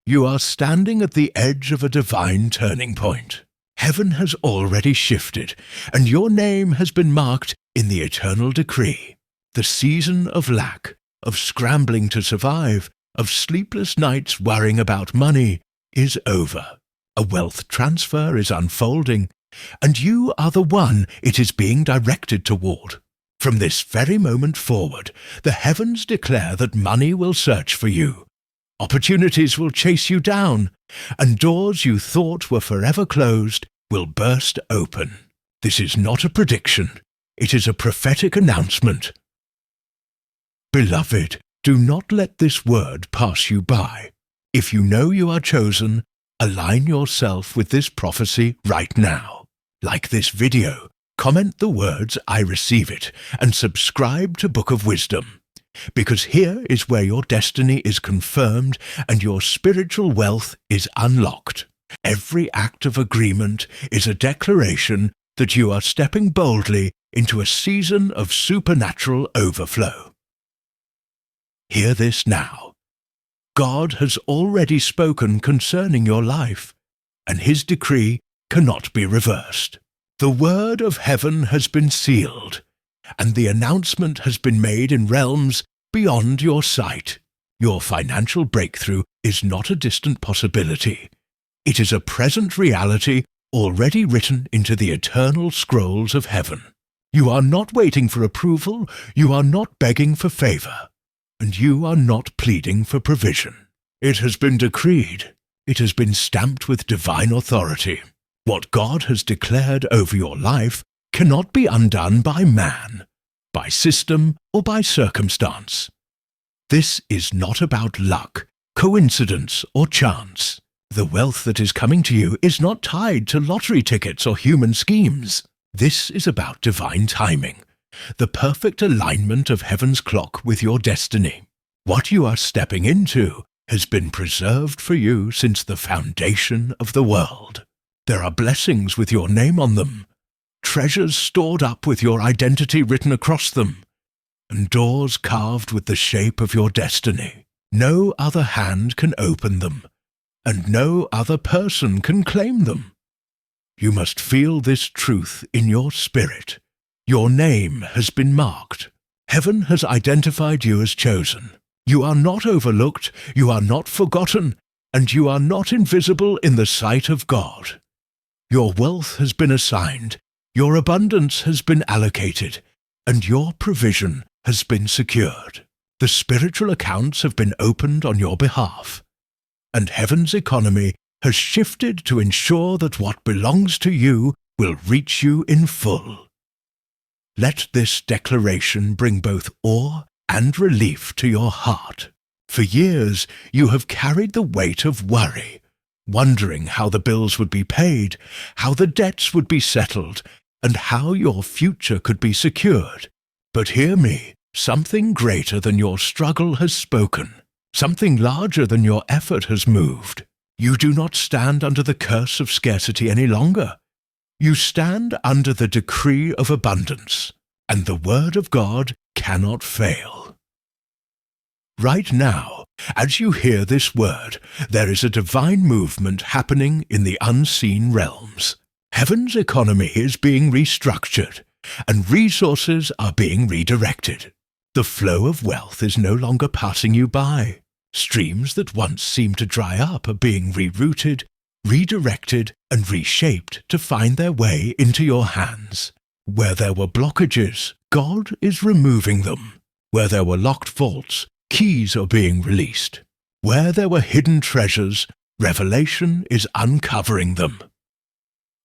You are standing at the edge of a divine turning point. Heaven has already shifted, and your name has been marked in the eternal decree. The season of lack, of scrambling to survive, of sleepless nights worrying about money is over. A wealth transfer is unfolding, and you are the one it is being directed toward. From this very moment forward, the heavens declare that money will search for you. Opportunities will chase you down, and doors you thought were forever closed will burst open. This is not a prediction. It is a prophetic announcement. Beloved, do not let this word pass you by. If you know you are chosen, align yourself with this prophecy right now. Like this video, comment the words "I receive it" and subscribe to Book of Wisdom, because here is where your destiny is confirmed and your spiritual wealth is unlocked. Every act of agreement is a declaration that you are stepping boldly into a season of supernatural overflow. Hear this now. God has already spoken concerning your life, and his decree cannot be reversed. The word of heaven has been sealed, and the announcement has been made in realms beyond your sight. Your financial breakthrough is not a distant possibility. It is a present reality already written into the eternal scrolls of heaven. You are not waiting for approval, you are not begging for favor, and you are not pleading for provision. It has been decreed. It has been stamped with divine authority. What God has declared over your life cannot be undone by man, by system, or by circumstance. This is not about luck, coincidence, or chance. The wealth that is coming to you is not tied to lottery tickets or human schemes. This is about divine timing, the perfect alignment of heaven's clock with your destiny. What you are stepping into has been preserved for you since the foundation of the world. There are blessings with your name on them, treasures stored up with your identity written across them, and doors carved with the shape of your destiny. No other hand can open them, and no other person can claim them. You must feel this truth in your spirit. Your name has been marked. Heaven has identified you as chosen. You are not overlooked, you are not forgotten, and you are not invisible in the sight of God. Your wealth has been assigned, your abundance has been allocated, and your provision has been secured. The spiritual accounts have been opened on your behalf, and heaven's economy has shifted to ensure that what belongs to you will reach you in full. Let this declaration bring both awe and relief to your heart. For years you have carried the weight of worry, wondering how the bills would be paid, how the debts would be settled, and how your future could be secured. But hear me, something greater than your struggle has spoken. Something larger than your effort has moved. You do not stand under the curse of scarcity any longer. You stand under the decree of abundance, and the word of God cannot fail. Right now, as you hear this word, there is a divine movement happening in the unseen realms. Heaven's economy is being restructured, and resources are being redirected. The flow of wealth is no longer passing you by. Streams that once seemed to dry up are being rerouted, redirected, and reshaped to find their way into your hands. Where there were blockages, God is removing them. Where there were locked vaults, keys are being released. Where there were hidden treasures, revelation is uncovering them.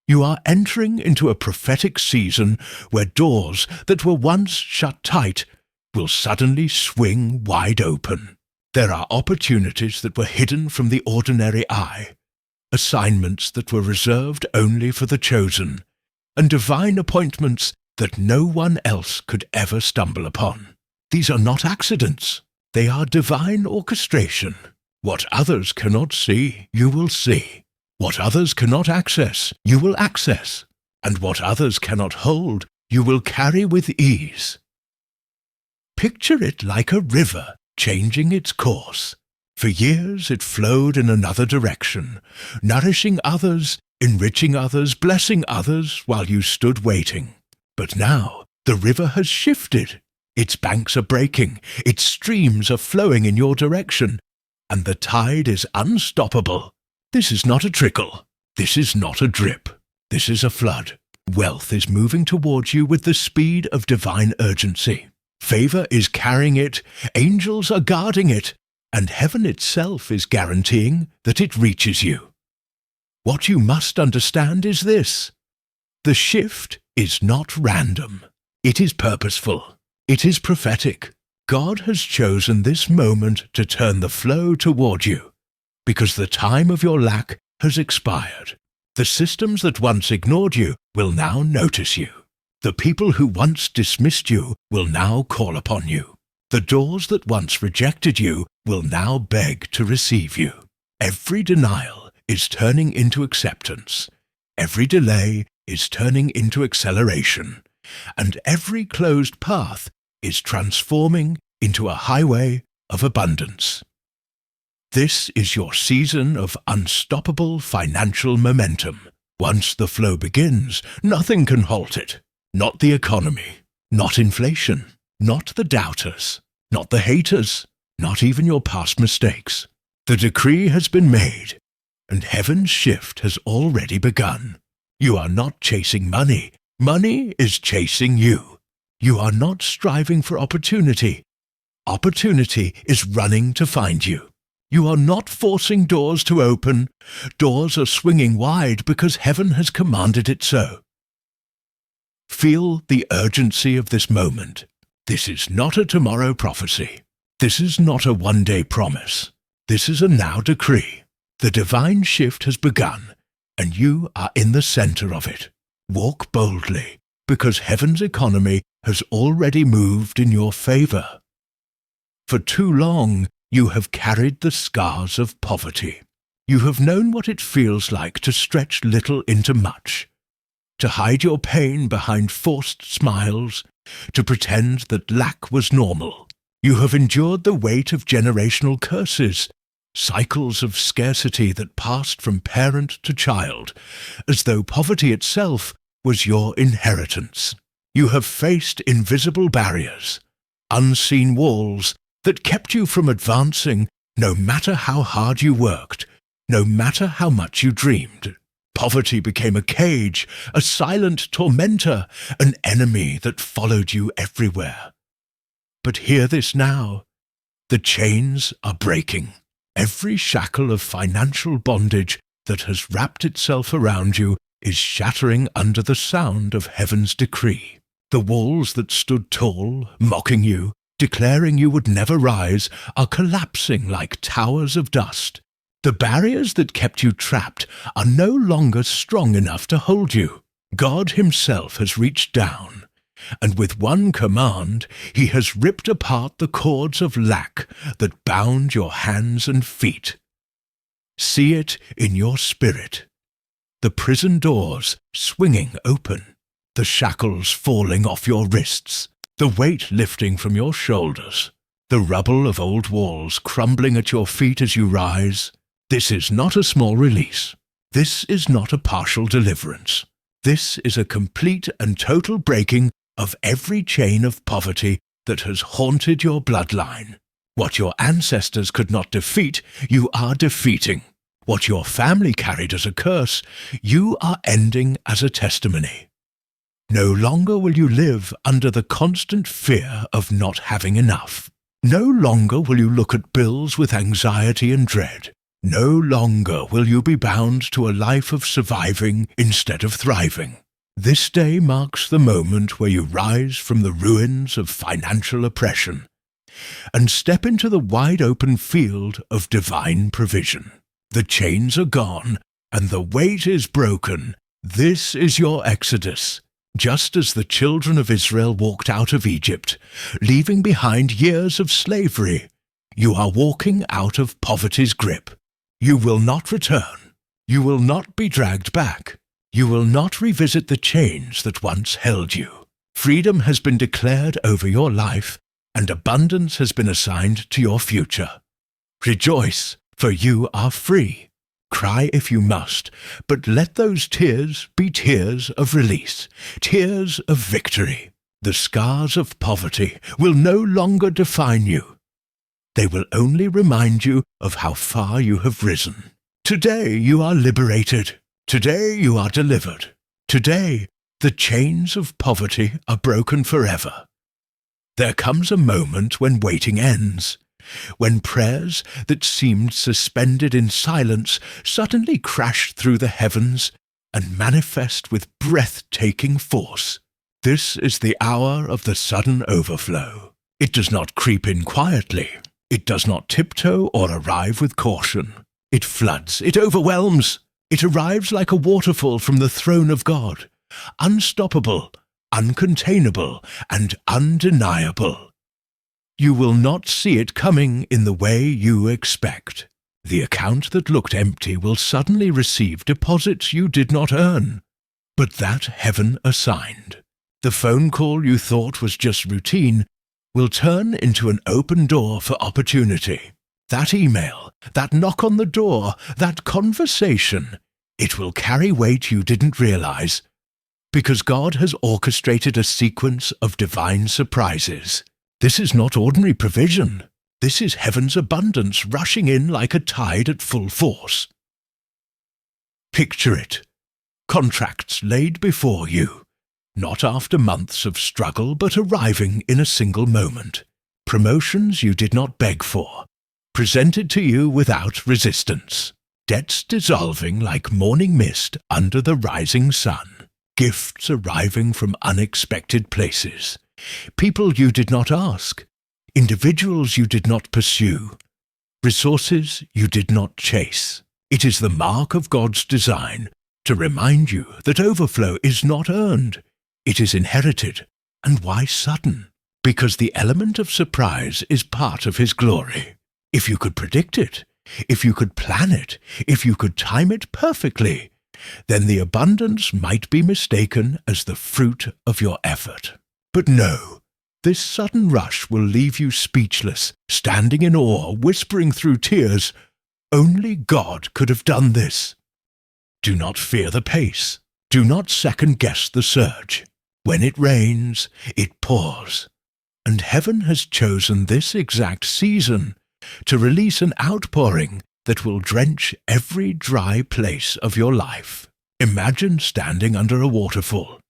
You are entering into a prophetic season where doors that were once shut tight will suddenly swing wide open. There are opportunities that were hidden from the ordinary eye, assignments that were reserved only for the chosen, and divine appointments that no one else could ever stumble upon. These are not accidents. They are divine orchestration. What others cannot see, you will see. What others cannot access, you will access. And what others cannot hold, you will carry with ease. Picture it like a river changing its course. For years it flowed in another direction, nourishing others, enriching others, blessing others while you stood waiting. But now the river has shifted. Its banks are breaking, its streams are flowing in your direction, and the tide is unstoppable. This is not a trickle. This is not a drip. This is a flood. Wealth is moving towards you with the speed of divine urgency. Favor is carrying it, angels are guarding it, and heaven itself is guaranteeing that it reaches you. What you must understand is this: the shift is not random. It is purposeful. It is prophetic. God has chosen this moment to turn the flow toward you, because the time of your lack has expired. The systems that once ignored you will now notice you. The people who once dismissed you will now call upon you. The doors that once rejected you will now beg to receive you. Every denial is turning into acceptance. Every delay is turning into acceleration. And every closed path is transforming into a highway of abundance. This is your season of unstoppable financial momentum. Once the flow begins, nothing can halt it. Not the economy, not inflation, not the doubters, not the haters, not even your past mistakes. The decree has been made, and heaven's shift has already begun. You are not chasing money. Money is chasing you. You are not striving for opportunity. Opportunity is running to find you. You are not forcing doors to open. Doors are swinging wide because heaven has commanded it so. Feel the urgency of this moment. This is not a tomorrow prophecy. This is not a one-day promise. This is a now decree. The divine shift has begun, and you are in the center of it. Walk boldly, because heaven's economy has already moved in your favor. For too long, you have carried the scars of poverty. You have known what it feels like to stretch little into much, to hide your pain behind forced smiles, to pretend that lack was normal. You have endured the weight of generational curses, cycles of scarcity that passed from parent to child, as though poverty itself was your inheritance. You have faced invisible barriers, unseen walls that kept you from advancing no matter how hard you worked, no matter how much you dreamed. Poverty became a cage, a silent tormentor, an enemy that followed you everywhere. But hear this now. The chains are breaking. Every shackle of financial bondage that has wrapped itself around you is shattering under the sound of heaven's decree. The walls that stood tall, mocking you, declaring you would never rise, are collapsing like towers of dust. The barriers that kept you trapped are no longer strong enough to hold you. God himself has reached down, and with one command, he has ripped apart the cords of lack that bound your hands and feet. See it in your spirit. The prison doors swinging open, the shackles falling off your wrists, the weight lifting from your shoulders, the rubble of old walls crumbling at your feet as you rise. This is not a small release. This is not a partial deliverance. This is a complete and total breaking of every chain of poverty that has haunted your bloodline. What your ancestors could not defeat, you are defeating. What your family carried as a curse, you are ending as a testimony. No longer will you live under the constant fear of not having enough. No longer will you look at bills with anxiety and dread. No longer will you be bound to a life of surviving instead of thriving. This day marks the moment where you rise from the ruins of financial oppression and step into the wide-open field of divine provision. The chains are gone and the weight is broken. This is your exodus. Just as the children of Israel walked out of Egypt, leaving behind years of slavery, you are walking out of poverty's grip. You will not return. You will not be dragged back. You will not revisit the chains that once held you. Freedom has been declared over your life, and abundance has been assigned to your future. Rejoice, for you are free. Cry if you must, but let those tears be tears of release, tears of victory. The scars of poverty will no longer define you. They will only remind you of how far you have risen. Today you are liberated. Today you are delivered. Today the chains of poverty are broken forever. There comes a moment when waiting ends, when prayers that seemed suspended in silence suddenly crash through the heavens and manifest with breathtaking force. This is the hour of the sudden overflow. It does not creep in quietly. It does not tiptoe or arrive with caution. It floods. It overwhelms. It arrives like a waterfall from the throne of God, unstoppable, uncontainable, and undeniable. You will not see it coming in the way you expect. The account that looked empty will suddenly receive deposits you did not earn, but that heaven assigned. The phone call you thought was just routine will turn into an open door for opportunity. That email, that knock on the door, that conversation, it will carry weight you didn't realize, because God has orchestrated a sequence of divine surprises. This is not ordinary provision. This is heaven's abundance rushing in like a tide at full force. Picture it. Contracts laid before you, not after months of struggle but arriving in a single moment. Promotions you did not beg for, presented to you without resistance. Debts dissolving like morning mist under the rising sun. Gifts arriving from unexpected places. People you did not ask. Individuals you did not pursue. Resources you did not chase. It is the mark of God's design to remind you that overflow is not earned. It is inherited. And why sudden? Because the element of surprise is part of His glory. If you could predict it, if you could plan it, if you could time it perfectly, then the abundance might be mistaken as the fruit of your effort. But no, this sudden rush will leave you speechless, standing in awe, whispering through tears, "Only God could have done this." Do not fear the pace. Do not second-guess the surge. When it rains, it pours. And heaven has chosen this exact season to release an outpouring that will drench every dry place of your life. Imagine standing under a waterfall,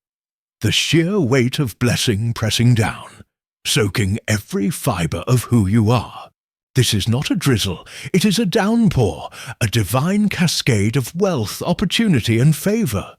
the sheer weight of blessing pressing down, soaking every fiber of who you are. This is not a drizzle, it is a downpour, a divine cascade of wealth, opportunity, and favor.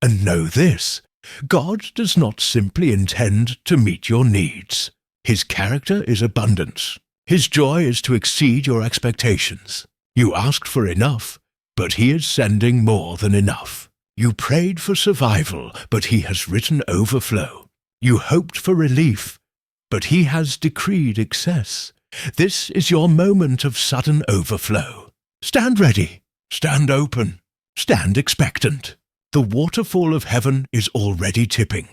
And know this, God does not simply intend to meet your needs. His character is abundance. His joy is to exceed your expectations. You asked for enough, but He is sending more than enough. You prayed for survival, but He has written overflow. You hoped for relief, but He has decreed excess. This is your moment of sudden overflow. Stand ready, stand open, stand expectant. The waterfall of heaven is already tipping,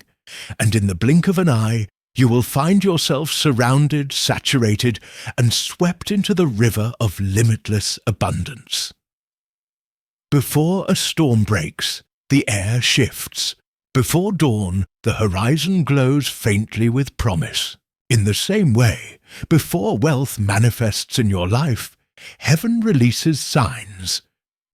and in the blink of an eye, you will find yourself surrounded, saturated, and swept into the river of limitless abundance. Before a storm breaks, the air shifts. Before dawn, the horizon glows faintly with promise. In the same way, before wealth manifests in your life, heaven releases signs,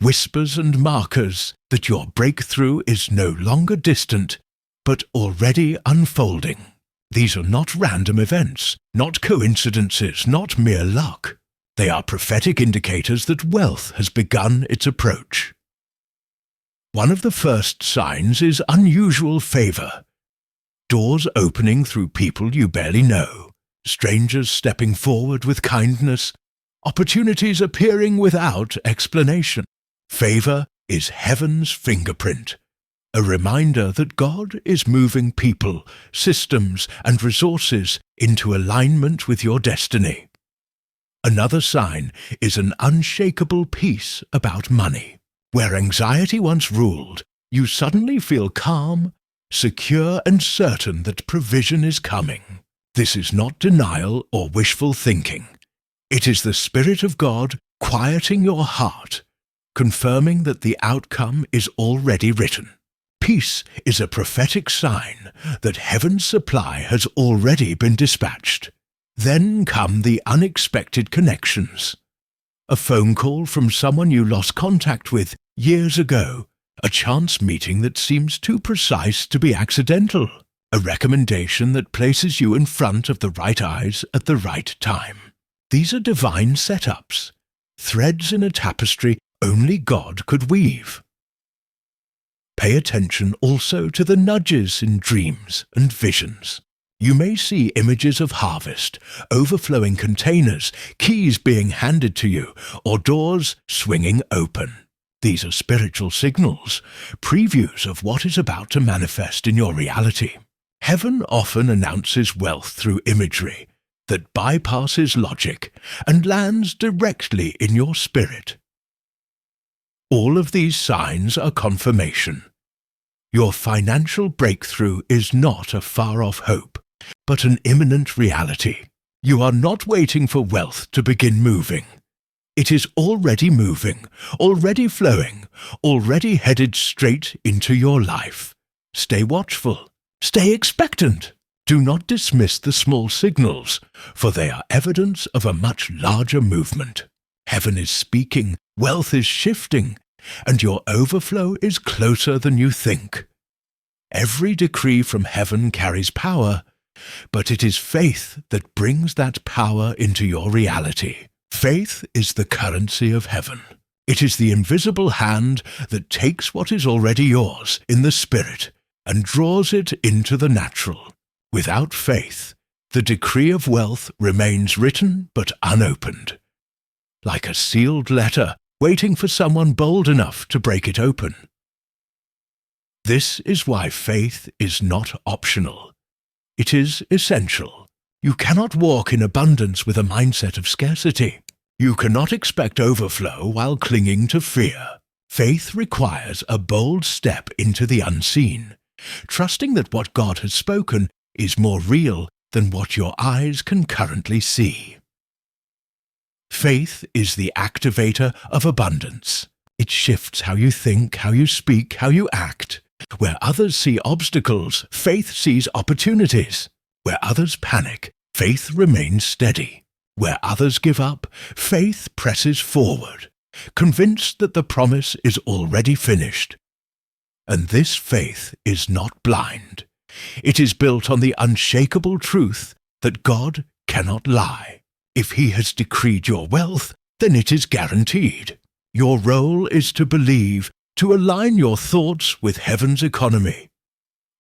whispers and markers that your breakthrough is no longer distant, but already unfolding. These are not random events, not coincidences, not mere luck. They are prophetic indicators that wealth has begun its approach. One of the first signs is unusual favor. Doors opening through people you barely know, strangers stepping forward with kindness, opportunities appearing without explanation. Favor is heaven's fingerprint, a reminder that God is moving people, systems, and resources into alignment with your destiny. Another sign is an unshakable peace about money. Where anxiety once ruled, you suddenly feel calm, secure, and certain that provision is coming. This is not denial or wishful thinking. It is the Spirit of God quieting your heart, confirming that the outcome is already written. Peace is a prophetic sign that heaven's supply has already been dispatched. Then come the unexpected connections. A phone call from someone you lost contact with years ago, a chance meeting that seems too precise to be accidental, a recommendation that places you in front of the right eyes at the right time. These are divine setups, threads in a tapestry only God could weave. Pay attention also to the nudges in dreams and visions. You may see images of harvest, overflowing containers, keys being handed to you, or doors swinging open. These are spiritual signals, previews of what is about to manifest in your reality. Heaven often announces wealth through imagery that bypasses logic and lands directly in your spirit. All of these signs are confirmation. Your financial breakthrough is not a far-off hope, but an imminent reality. You are not waiting for wealth to begin moving. It is already moving, already flowing, already headed straight into your life. Stay watchful. Stay expectant. Do not dismiss the small signals, for they are evidence of a much larger movement. Heaven is speaking, wealth is shifting, and your overflow is closer than you think. Every decree from heaven carries power, but it is faith that brings that power into your reality. Faith is the currency of heaven. It is the invisible hand that takes what is already yours in the spirit and draws it into the natural. Without faith, the decree of wealth remains written but unopened, like a sealed letter waiting for someone bold enough to break it open. This is why faith is not optional. It is essential. You cannot walk in abundance with a mindset of scarcity. You cannot expect overflow while clinging to fear. Faith requires a bold step into the unseen, trusting that what God has spoken is more real than what your eyes can currently see. Faith is the activator of abundance. It shifts how you think, how you speak, how you act. Where others see obstacles, faith sees opportunities. Where others panic, faith remains steady. Where others give up, faith presses forward, convinced that the promise is already finished. And this faith is not blind. It is built on the unshakable truth that God cannot lie. If He has decreed your wealth, then it is guaranteed. Your role is to believe, to align your thoughts with heaven's economy,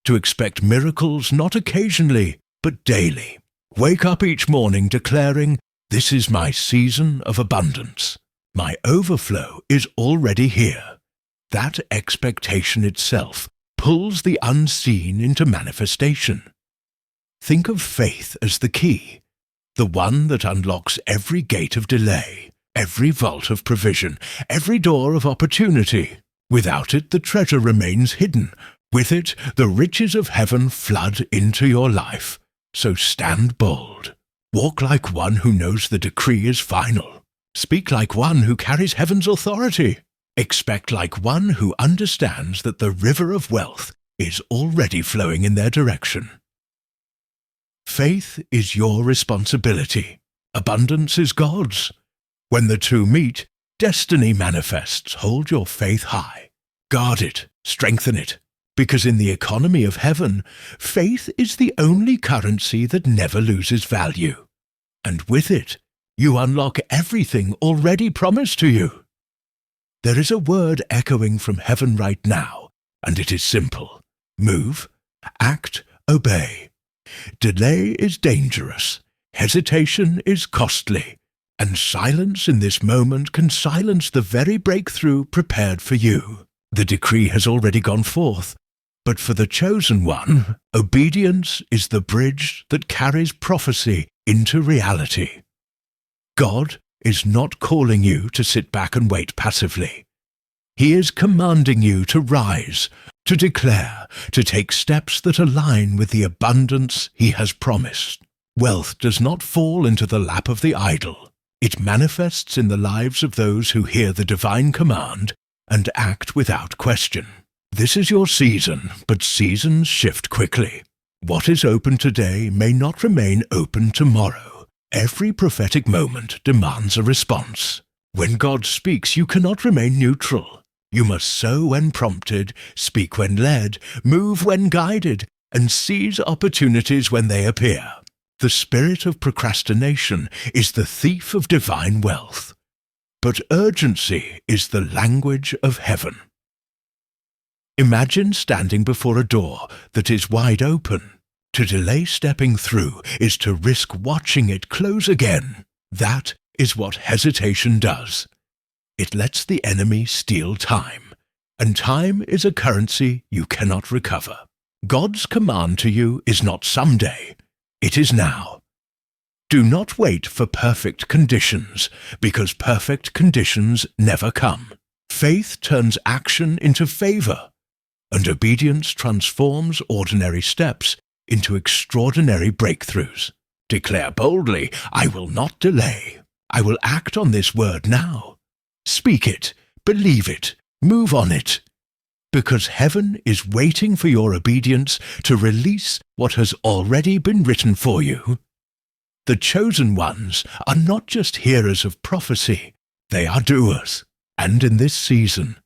to expect miracles not occasionally, but daily. Wake up each morning declaring, "This is my season of abundance. My overflow is already here." That expectation itself pulls the unseen into manifestation. Think of faith as the key, the one that unlocks every gate of delay, every vault of provision, every door of opportunity. Without it, the treasure remains hidden. With it, the riches of heaven flood into your life. So stand bold. Walk like one who knows the decree is final. Speak like one who carries heaven's authority. Expect like one who understands that the river of wealth is already flowing in their direction. Faith is your responsibility. Abundance is God's. When the two meet, destiny manifests. Hold your faith high. Guard it, strengthen it, because in the economy of heaven, faith is the only currency that never loses value. And with it, you unlock everything already promised to you. There is a word echoing from heaven right now, and it is simple. Move, act, obey. Delay is dangerous, hesitation is costly, and silence in this moment can silence the very breakthrough prepared for you. The decree has already gone forth, but for the chosen one, obedience is the bridge that carries prophecy into reality. God is not calling you to sit back and wait passively. He is commanding you to rise, to declare, to take steps that align with the abundance He has promised. Wealth does not fall into the lap of the idle. It manifests in the lives of those who hear the divine command and act without question. This is your season, but seasons shift quickly. What is open today may not remain open tomorrow. Every prophetic moment demands a response. When God speaks, you cannot remain neutral. You must sow when prompted, speak when led, move when guided, and seize opportunities when they appear. The spirit of procrastination is the thief of divine wealth, but urgency is the language of heaven. Imagine standing before a door that is wide open. To delay stepping through is to risk watching it close again. That is what hesitation does. It lets the enemy steal time, and time is a currency you cannot recover. God's command to you is not someday, it is now. Do not wait for perfect conditions, because perfect conditions never come. Faith turns action into favor, and obedience transforms ordinary steps into extraordinary breakthroughs. Declare boldly, I will not delay. I will act on this word now. Speak it, believe it, move on it, because heaven is waiting for your obedience to release what has already been written for you. The chosen ones are not just hearers of prophecy, they are doers. And in this season,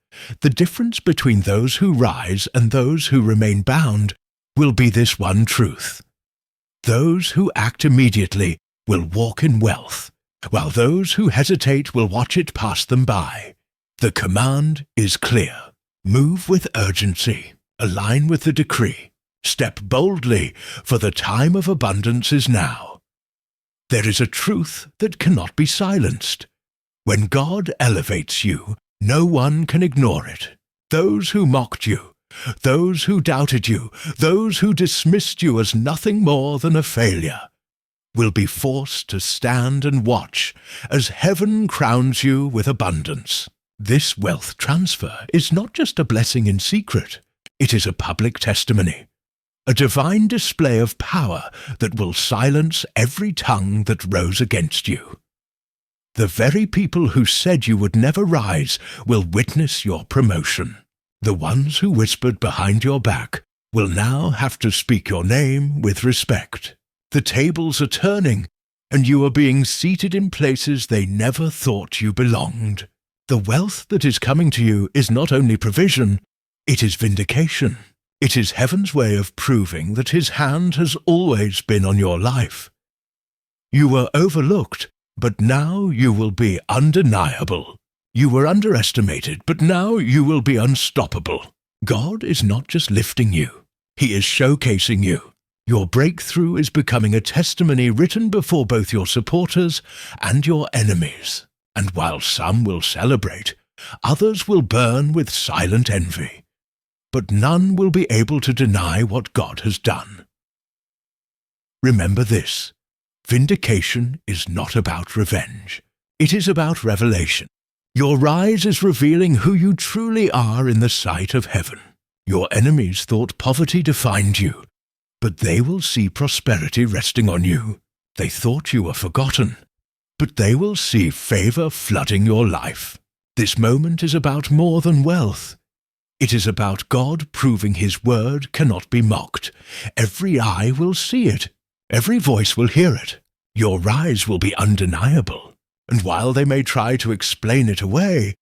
the difference between those who rise and those who remain bound will be this one truth. Those who act immediately will walk in wealth, while those who hesitate will watch it pass them by. The command is clear. Move with urgency. Align with the decree. Step boldly, for the time of abundance is now. There is a truth that cannot be silenced. When God elevates you, no one can ignore it. Those who mocked you, those who doubted you, those who dismissed you as nothing more than a failure, will be forced to stand and watch as heaven crowns you with abundance. This wealth transfer is not just a blessing in secret, it is a public testimony, a divine display of power that will silence every tongue that rose against you. The very people who said you would never rise will witness your promotion. The ones who whispered behind your back will now have to speak your name with respect. The tables are turning, and you are being seated in places they never thought you belonged. The wealth that is coming to you is not only provision, it is vindication. It is heaven's way of proving that his hand has always been on your life. You were overlooked, but now you will be undeniable. You were underestimated, but now you will be unstoppable. God is not just lifting you, he is showcasing you. Your breakthrough is becoming a testimony written before both your supporters and your enemies. And while some will celebrate, others will burn with silent envy. But none will be able to deny what God has done. Remember this, vindication is not about revenge. It is about revelation. Your rise is revealing who you truly are in the sight of heaven. Your enemies thought poverty defined you, but they will see prosperity resting on you. They thought you were forgotten, but they will see favor flooding your life. This moment is about more than wealth. It is about God proving his word cannot be mocked. Every eye will see it. Every voice will hear it. Your rise will be undeniable. And while they may try to explain it away,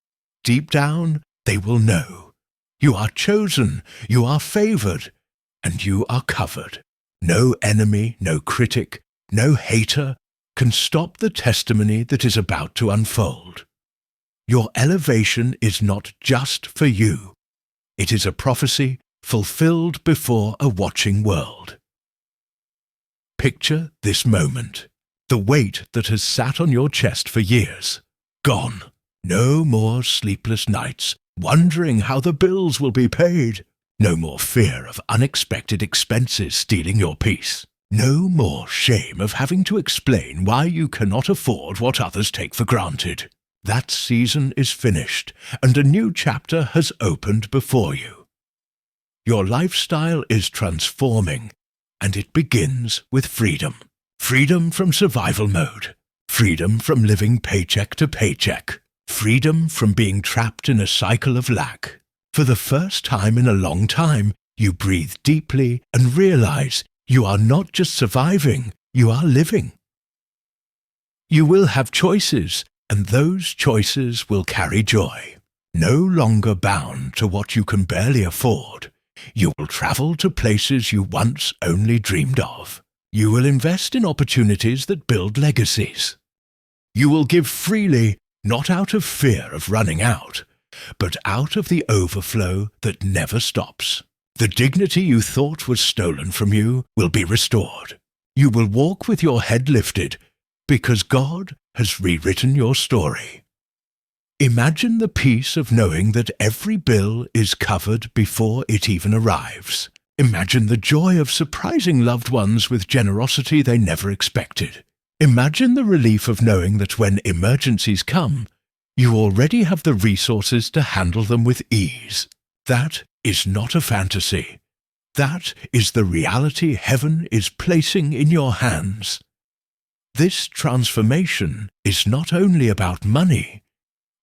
deep down they will know. You are chosen, you are favored, and you are covered. No enemy, no critic, no hater can stop the testimony that is about to unfold. Your elevation is not just for you. It is a prophecy fulfilled before a watching world. Picture this moment. The weight that has sat on your chest for years, gone. No more sleepless nights, wondering how the bills will be paid. No more fear of unexpected expenses stealing your peace. No more shame of having to explain why you cannot afford what others take for granted. That season is finished, and a new chapter has opened before you. Your lifestyle is transforming, and it begins with freedom. Freedom from survival mode. freedom from living paycheck to paycheck, freedom from being trapped in a cycle of lack. For the first time in a long time, you breathe deeply and realize you are not just surviving, you are living. You will have choices, and those choices will carry joy. No longer bound to what you can barely afford, you will travel to places you once only dreamed of. You will invest in opportunities that build legacies. You will give freely, not out of fear of running out, but out of the overflow that never stops. The dignity you thought was stolen from you will be restored. You will walk with your head lifted because God has rewritten your story. Imagine the peace of knowing that every bill is covered before it even arrives. Imagine the joy of surprising loved ones with generosity they never expected. Imagine the relief of knowing that when emergencies come, you already have the resources to handle them with ease. That is not a fantasy. That is the reality heaven is placing in your hands. This transformation is not only about money,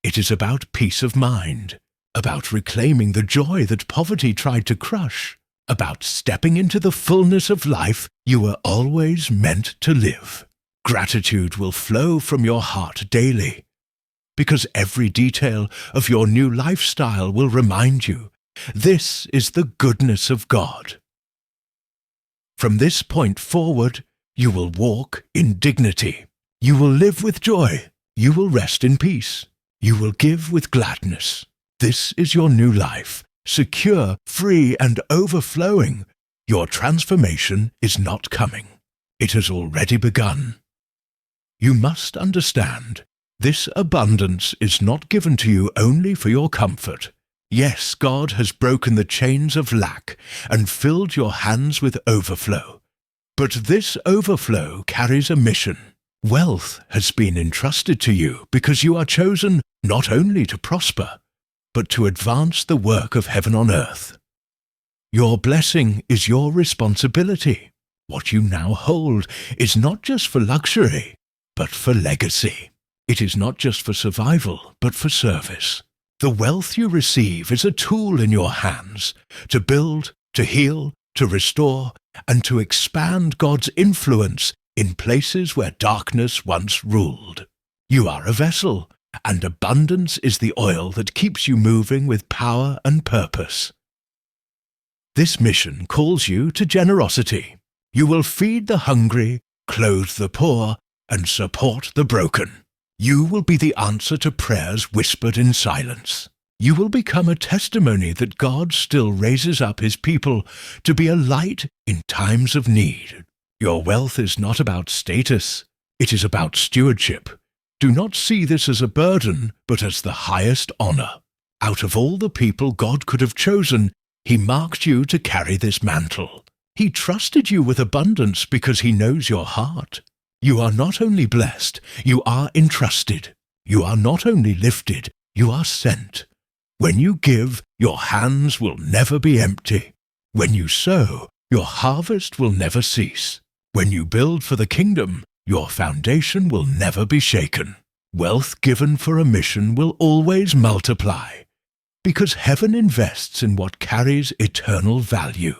it is about peace of mind, about reclaiming the joy that poverty tried to crush, about stepping into the fullness of life you were always meant to live. Gratitude will flow from your heart daily, because every detail of your new lifestyle will remind you, this is the goodness of God. From this point forward, you will walk in dignity. You will live with joy. You will rest in peace. You will give with gladness. This is your new life, secure, free, and overflowing. Your transformation is not coming. It has already begun. You must understand, this abundance is not given to you only for your comfort. Yes, God has broken the chains of lack and filled your hands with overflow. But this overflow carries a mission. Wealth has been entrusted to you because you are chosen not only to prosper, but to advance the work of heaven on earth. Your blessing is your responsibility. What you now hold is not just for luxury, but for legacy. It is not just for survival, but for service. The wealth you receive is a tool in your hands to build, to heal, to restore, and to expand God's influence in places where darkness once ruled. You are a vessel, and abundance is the oil that keeps you moving with power and purpose. This mission calls you to generosity. You will feed the hungry, clothe the poor, and support the broken. You will be the answer to prayers whispered in silence. You will become a testimony that God still raises up His people to be a light in times of need. Your wealth is not about status. It is about stewardship. Do not see this as a burden, but as the highest honor. Out of all the people God could have chosen, He marked you to carry this mantle. He trusted you with abundance because He knows your heart. You are not only blessed, you are entrusted. You are not only lifted, you are sent. When you give, your hands will never be empty. When you sow, your harvest will never cease. When you build for the kingdom, your foundation will never be shaken. Wealth given for a mission will always multiply, because heaven invests in what carries eternal value.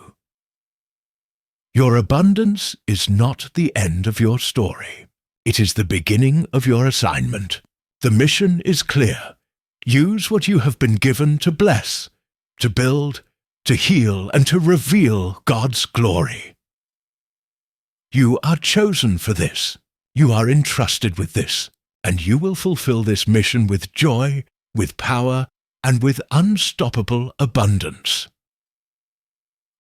Your abundance is not the end of your story. It is the beginning of your assignment. The mission is clear. Use what you have been given to bless, to build, to heal, and to reveal God's glory. You are chosen for this. You are entrusted with this, and you will fulfill this mission with joy, with power, and with unstoppable abundance.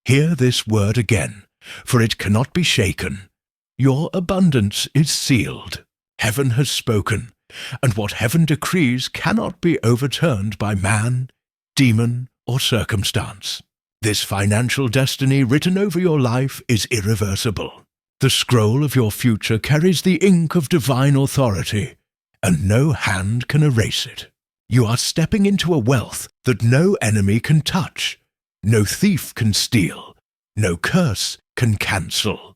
Hear this word again, for it cannot be shaken. Your abundance is sealed. Heaven has spoken, and what heaven decrees cannot be overturned by man, demon, or circumstance. This financial destiny written over your life is irreversible. The scroll of your future carries the ink of divine authority, and no hand can erase it. You are stepping into a wealth that no enemy can touch, no thief can steal, no curse can cancel.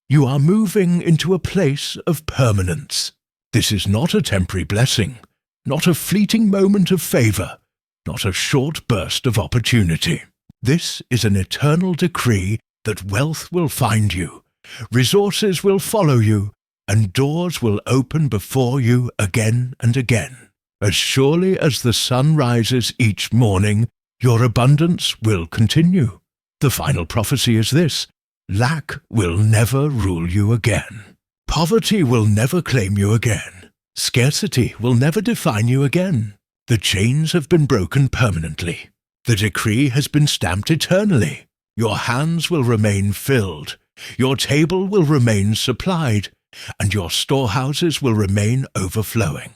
You are moving into a place of permanence. This is not a temporary blessing, not a fleeting moment of favor, not a short burst of opportunity. This is an eternal decree that wealth will find you, resources will follow you, and doors will open before you again and again. As surely as the sun rises each morning, your abundance will continue. The final prophecy is this: lack will never rule you again. Poverty will never claim you again. Scarcity will never define you again. The chains have been broken permanently. The decree has been stamped eternally. Your hands will remain filled. Your table will remain supplied, and your storehouses will remain overflowing.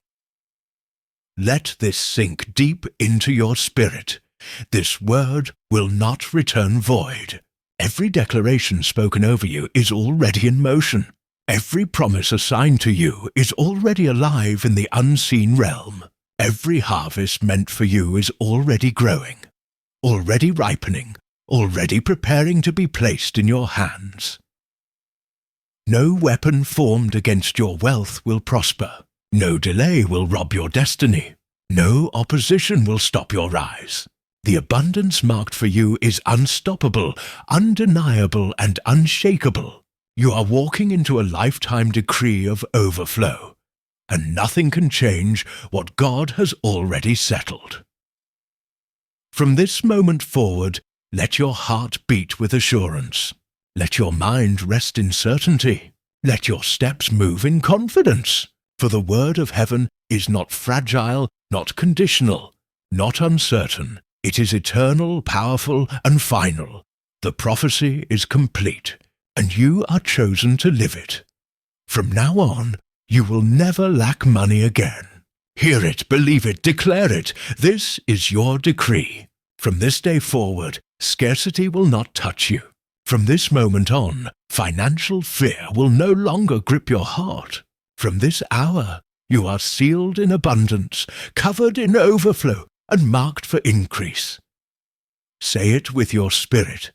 Let this sink deep into your spirit. This word will not return void. Every declaration spoken over you is already in motion. Every promise assigned to you is already alive in the unseen realm. Every harvest meant for you is already growing, already ripening, already preparing to be placed in your hands. No weapon formed against your wealth will prosper. No delay will rob your destiny. No opposition will stop your rise. The abundance marked for you is unstoppable, undeniable, and unshakable. You are walking into a lifetime decree of overflow, and nothing can change what God has already settled. From this moment forward, let your heart beat with assurance. Let your mind rest in certainty. Let your steps move in confidence. For the word of heaven is not fragile, not conditional, not uncertain. It is eternal, powerful, and final. The prophecy is complete, and you are chosen to live it. From now on, you will never lack money again. Hear it, believe it, declare it. This is your decree. From this day forward, scarcity will not touch you. From this moment on, financial fear will no longer grip your heart. From this hour, you are sealed in abundance, covered in overflow, and marked for increase. Say it with your spirit: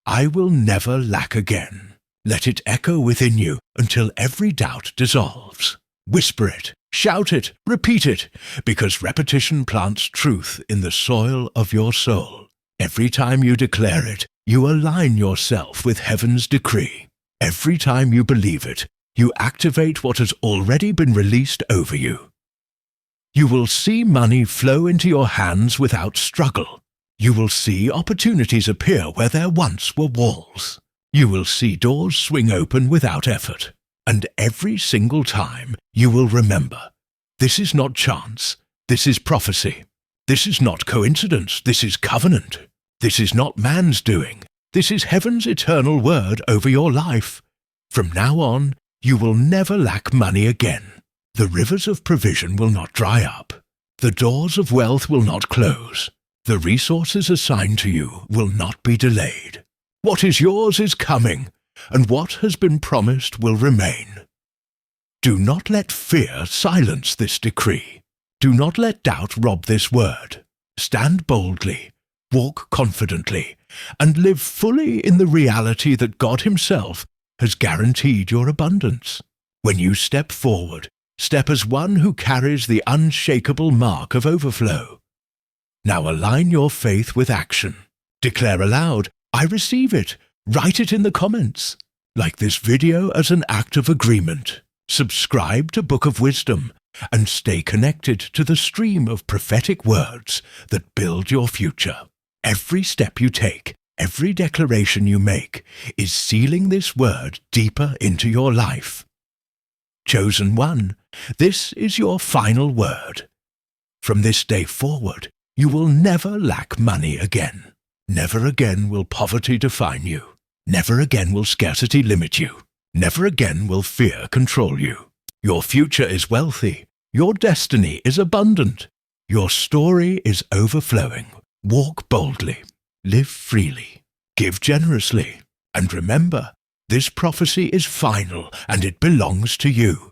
I will never lack again. Let it echo within you until every doubt dissolves. Whisper it, shout it, repeat it, because repetition plants truth in the soil of your soul. Every time you declare it, you align yourself with heaven's decree. Every time you believe it, you activate what has already been released over you. You will see money flow into your hands without struggle. You will see opportunities appear where there once were walls. You will see doors swing open without effort. And every single time you will remember, this is not chance, this is prophecy. This is not coincidence, this is covenant. This is not man's doing, this is heaven's eternal word over your life. From now on, you will never lack money again. The rivers of provision will not dry up. The doors of wealth will not close. The resources assigned to you will not be delayed. What is yours is coming, and what has been promised will remain. Do not let fear silence this decree. Do not let doubt rob this word. Stand boldly, walk confidently, and live fully in the reality that God Himself has guaranteed your abundance. When you step forward, step as one who carries the unshakable mark of overflow. Now align your faith with action. Declare aloud, I receive it. Write it in the comments. Like this video as an act of agreement. Subscribe to Book of Wisdom and stay connected to the stream of prophetic words that build your future. Every step you take, every declaration you make is sealing this word deeper into your life. Chosen one, this is your final word. From this day forward, you will never lack money again. Never again will poverty define you. Never again will scarcity limit you. Never again will fear control you. Your future is wealthy. Your destiny is abundant. Your story is overflowing. Walk boldly. Live freely. Give generously. And remember, this prophecy is final and it belongs to you.